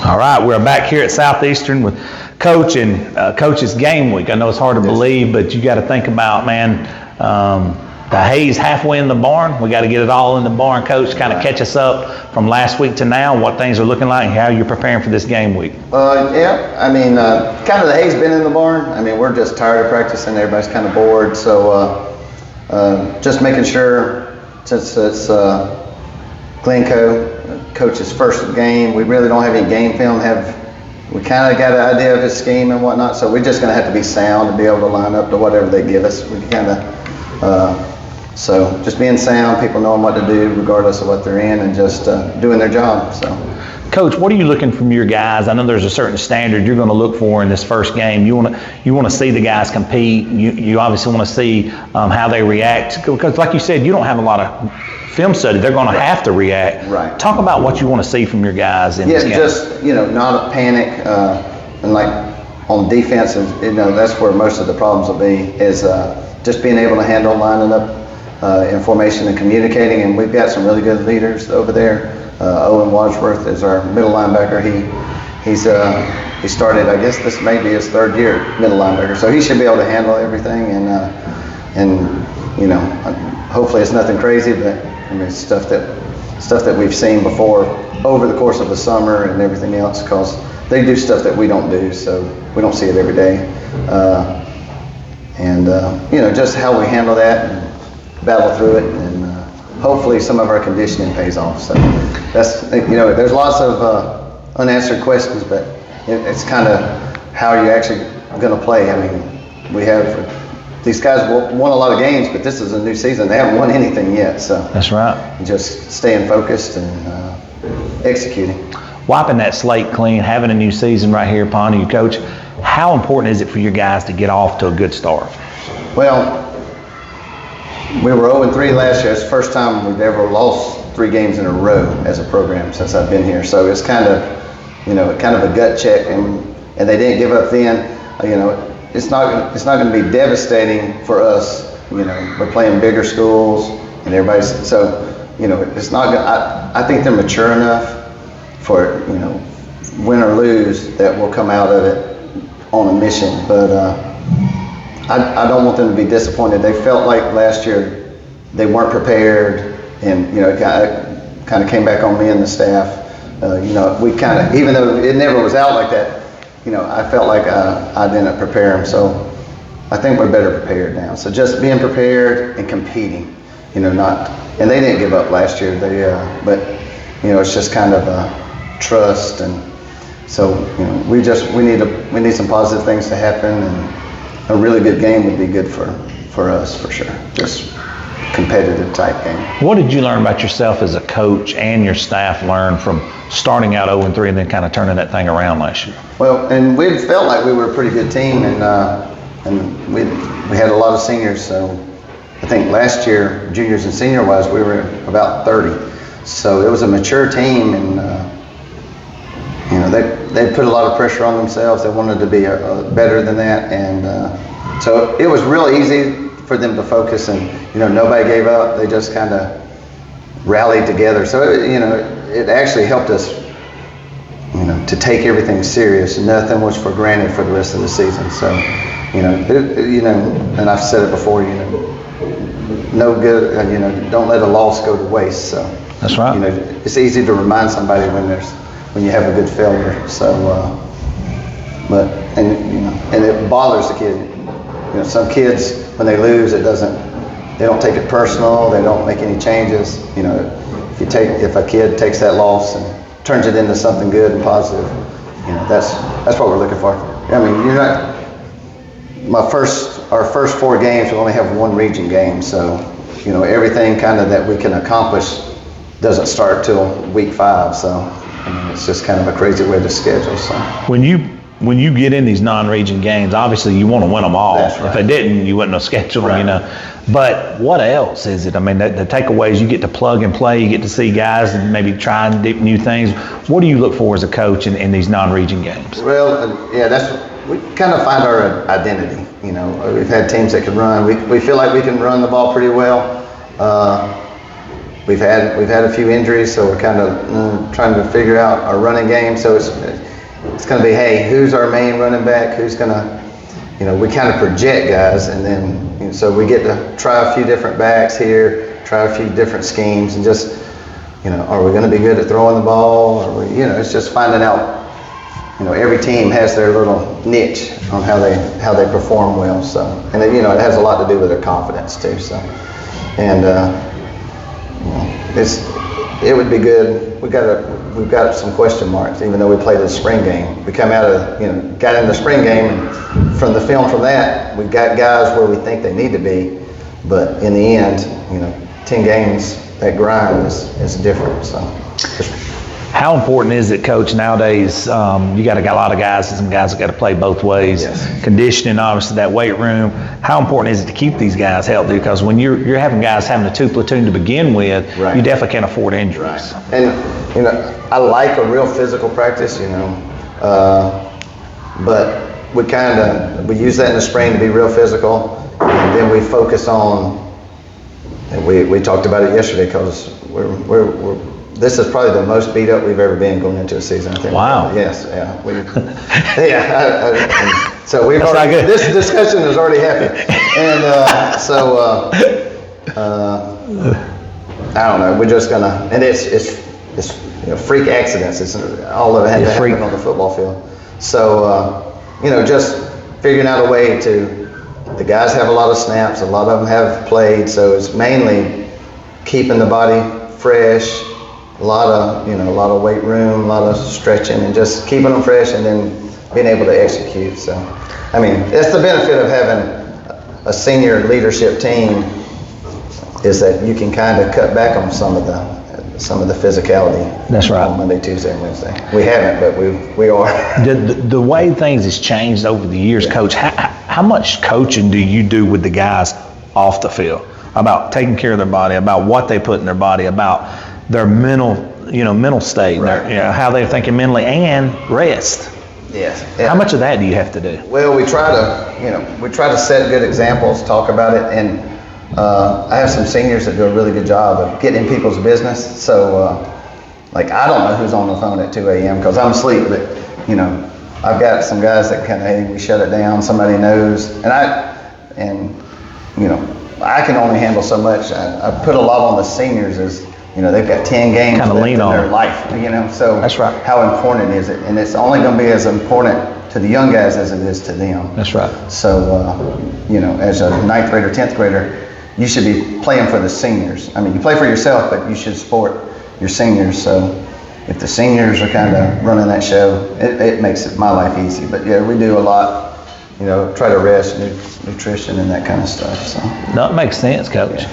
All right, we're back here at Southeastern with Coach and Coach's game week. I know it's hard to believe, but you got to think about, man, the hay's halfway in the barn. We got to get it all in the barn. Coach, kind of catch us up from last week to now, what things are looking like and how you're preparing for this game week. Yeah, I mean, kind of the hay's been in the barn. I mean, we're just tired of practicing. Everybody's kind of bored. So just making sure, since it's Glencoe, Coach's first game, we really don't have any game film. We kind of got an idea of his scheme and whatnot, so we're just going to have to be sound and be able to line up to whatever they give us. We kind of, so just being sound, people knowing what to do regardless of what they're in, and just doing their job. So, Coach, what are you looking from your guys? I know there's a certain standard you're going to look for in this first game. You want to see the guys compete. You obviously want to see how they react, because like you said, you don't have a lot of film study. They're going to have to react. Right. Talk about what you want to see from your guys in this game. Just not a panic, and like on defense, that's where most of the problems will be, is just being able to handle lining up in formation and communicating. And we've got some really good leaders over there. Owen Wadsworth is our middle linebacker. He started, I guess this may be his third year middle linebacker, so he should be able to handle everything. And hopefully it's nothing crazy, but I mean, stuff that we've seen before over the course of the summer and everything else, because they do stuff that we don't do, so we don't see it every day. Just how we handle that and battle through it, and hopefully some of our conditioning pays off. So that's, there's lots of unanswered questions, but it's kind of how you're actually going to play. I mean, we have. These guys won a lot of games, but this is a new season. They haven't won anything yet, so that's right. Just staying focused and executing. Wiping that slate clean, having a new season right here upon you, Coach. How important is it for your guys to get off to a good start? Well, we were 0-3 last year. It's the first time we've ever lost 3 games in a row as a program since I've been here. So it's kind of a gut check, and they didn't give up then. It's not going to be devastating for us. We're playing bigger schools, and everybody's it's not. I think they're mature enough for win or lose, that we'll come out of it on a mission. But I don't want them to be disappointed. They felt like last year they weren't prepared, and it kind of came back on me and the staff. We kind of, even though it never was out like that, I felt like I didn't prepare them. So I think we're better prepared now. So just being prepared and competing, and they didn't give up last year. But it's just kind of trust, and so we need some positive things to happen, and a really good game would be good for us for sure. Just competitive type game. What did you learn about yourself as a coach, and your staff learn from starting out 0-3 and then kind of turning that thing around last year? Well, and we felt like we were a pretty good team, and we had a lot of seniors. So I think last year, juniors and senior wise, we were about 30. So it was a mature team, and they put a lot of pressure on themselves. They wanted to be better than that, and so it was real easy for them to focus, and nobody gave up. They just kind of rallied together. So it actually helped us to take everything serious. Nothing was for granted for the rest of the season. So and I've said it before, no good, don't let a loss go to waste. So that's right. It's easy to remind somebody when you have a good failure. So and it bothers the kid. Some kids, when they lose, they don't take it personal. They don't make any changes. If a kid takes that loss and turns it into something good and positive, that's what we're looking for. I mean, our first 4 games, we only have 1 region game, so everything kind of that we can accomplish doesn't start till week 5. So I mean, it's just kind of a crazy way to schedule. So when you get in these non-region games, obviously you want to win them all. That's right. If they didn't, you wouldn't have scheduled them, But what else is it? I mean, the takeaways, you get to plug and play, you get to see guys and maybe try new things. What do you look for as a coach in these non-region games? Well, we kind of find our identity. We've had teams that can run. We feel like we can run the ball pretty well. we've had a few injuries, so we're kind of trying to figure out our running game. So it's going to be, hey, who's our main running back? Who's going to, we kind of project guys, and then so we get to try a few different backs here, try a few different schemes, and just, are we going to be good at throwing the ball? Or it's just finding out. Every team has their little niche on how they perform well. So, and it has a lot to do with their confidence too. So, and it would be good. We've got some question marks, even though we played the spring game. We come out of got in the spring game, and from the film from that, we've got guys where we think they need to be, but in the end, 10 games, that grind is different. So. How important is it, Coach, nowadays? You got a lot of guys, and some guys that got to play both ways. Yes. Conditioning, obviously, that weight room. How important is it to keep these guys healthy? Because when you're having guys having a 2 platoon to begin with, right. You definitely can't afford injuries. Right. And I like a real physical practice, but we use that in the spring to be real physical, and then we focus on. And we talked about it yesterday because this is probably the most beat up we've ever been going into a season, I think. Wow. Yes, yeah. So we've already, this discussion has already happened. And I don't know, we're just gonna, and it's freak accidents. It's all of it had to happen on the football field. So, just figuring out a way the guys have a lot of snaps, a lot of them have played, so it's mainly keeping the body fresh, a lot of weight room, a lot of stretching, and just keeping them fresh, and then being able to execute. So, that's the benefit of having a senior leadership team, is that you can kind of cut back on some of the physicality. That's right. On Monday, Tuesday, and Wednesday. We haven't, but we are. The way things has changed over the years, yeah. Coach. How much coaching do you do with the guys off the field about taking care of their body, about what they put in their body, about their mental state, right. How they're thinking mentally, and rest? Yes. How much of that do you have to do? Well, we try to set good examples, talk about it, and I have some seniors that do a really good job of getting in people's business. So, I don't know who's on the phone at 2 a.m. because I'm asleep, but I've got some guys that hey, we shut it down. Somebody knows, and I can only handle so much. I put a lot on the seniors as. They've got 10 games left in their life, so that's right. How important is it? And it's only going to be as important to the young guys as it is to them. That's right. So, as a 9th grader, 10th grader, you should be playing for the seniors. You play for yourself, but you should support your seniors. So if the seniors are kind of running that show, it makes my life easy. But yeah, we do a lot, try to rest, nutrition, and that kind of stuff. So. No, it makes sense, Coach. Yeah.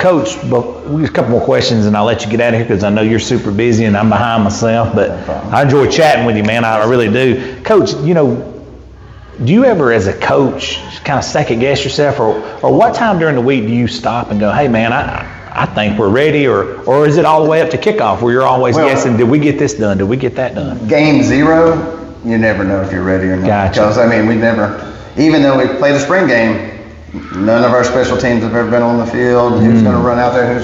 Coach, we have a couple more questions, and I'll let you get out of here because I know you're super busy and I'm behind myself. But I enjoy chatting with you, man. I really do. Coach, do you ever, as a coach, kind of second guess yourself, or what time during the week do you stop and go, hey, man, I think we're ready, or is it all the way up to kickoff where you're always guessing, did we get this done? Did we get that done? Game 0, you never know if you're ready or not. Gotcha. Because, we never, even though we played a spring game, none of our special teams have ever been on the field. Who's going to run out there?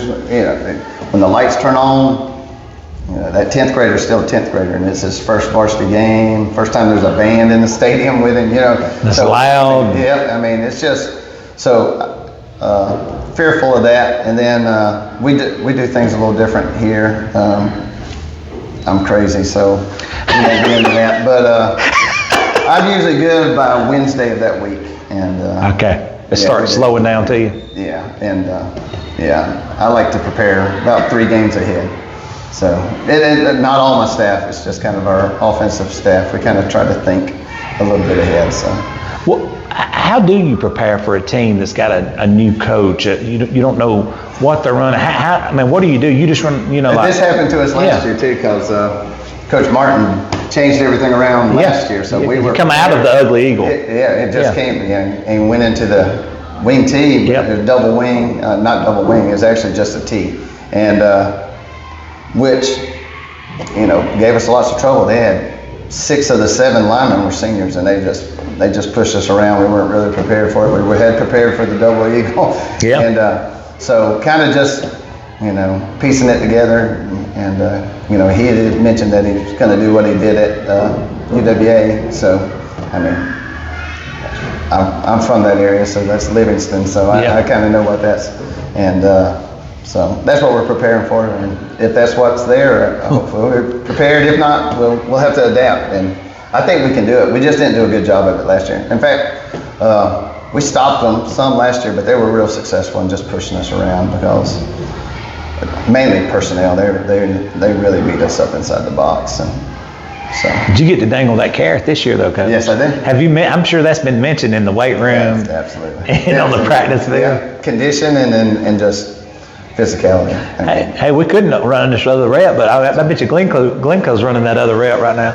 When the lights turn on, that 10th grader is still a 10th grader, and it's his first varsity game. First time there's a band in the stadium with him. That's so loud. It's just so fearful of that. And then we do things a little different here. I'm crazy, so we won't get into that. But I'm usually good by Wednesday of that week. And okay. It starts slowing down to you? Yeah, and I like to prepare about 3 games ahead. So, not all my staff, it's just kind of our offensive staff. We kind of try to think a little bit ahead. So, well, how do you prepare for a team that's got a new coach? You don't know what they're running. What do? You just run, This happened to us last year, too, because Coach Martin changed everything around last year, so we were come out of the ugly eagle. It just came and went into the wing T, double wing, not double wing. It was actually just a T, and which gave us lots of trouble. They had 6 of the 7 linemen were seniors, and they just pushed us around. We weren't really prepared for it. We had prepared for the double eagle, and so kind of just piecing it together. And he had mentioned that he was going to do what he did at UWA. So, I mean, I'm from that area, so that's Livingston. So I kind of know what that's, and so that's what we're preparing for. And if that's what's there, hopefully we're prepared. If not, we'll have to adapt. And I think we can do it. We just didn't do a good job of it last year. In fact, we stopped them some last year, but they were real successful in just pushing us around because mainly personnel. They really beat us up inside the box. And so. Did you get to dangle that carrot this year, though, Coach? Yes, I did. Have you? I'm sure that's been mentioned in the weight room. Yes, absolutely. And on the practice field. Yeah. Condition and just physicality. Hey, we couldn't run this other rep, but I bet you Glencoe's running that other rep right now.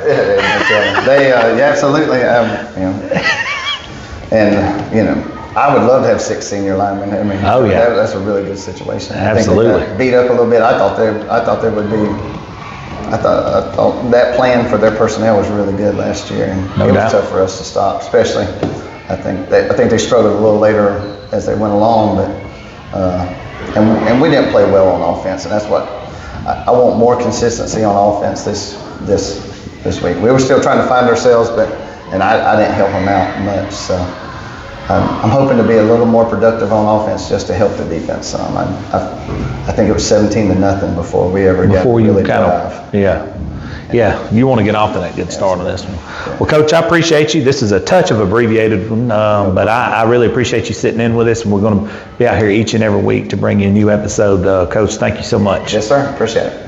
Absolutely. I would love to have 6 senior linemen. I mean, that's a really good situation. Absolutely. I think they got beat up a little bit. I thought there would be. I thought that plan for their personnel was really good last year, and it was tough for us to stop. Especially, I think they struggled a little later as they went along, but and we didn't play well on offense, and that's what I want, more consistency on offense this week. We were still trying to find ourselves, and I didn't help them out much, so. I'm hoping to be a little more productive on offense just to help the defense some. I think it was 17-0 before we ever got really drive. Yeah, you want to get off to that good start on this one. Well, Coach, I appreciate you. This is a touch of abbreviated one, but I really appreciate you sitting in with us, and we're going to be out here each and every week to bring you a new episode. Coach, thank you so much. Yes, sir. Appreciate it.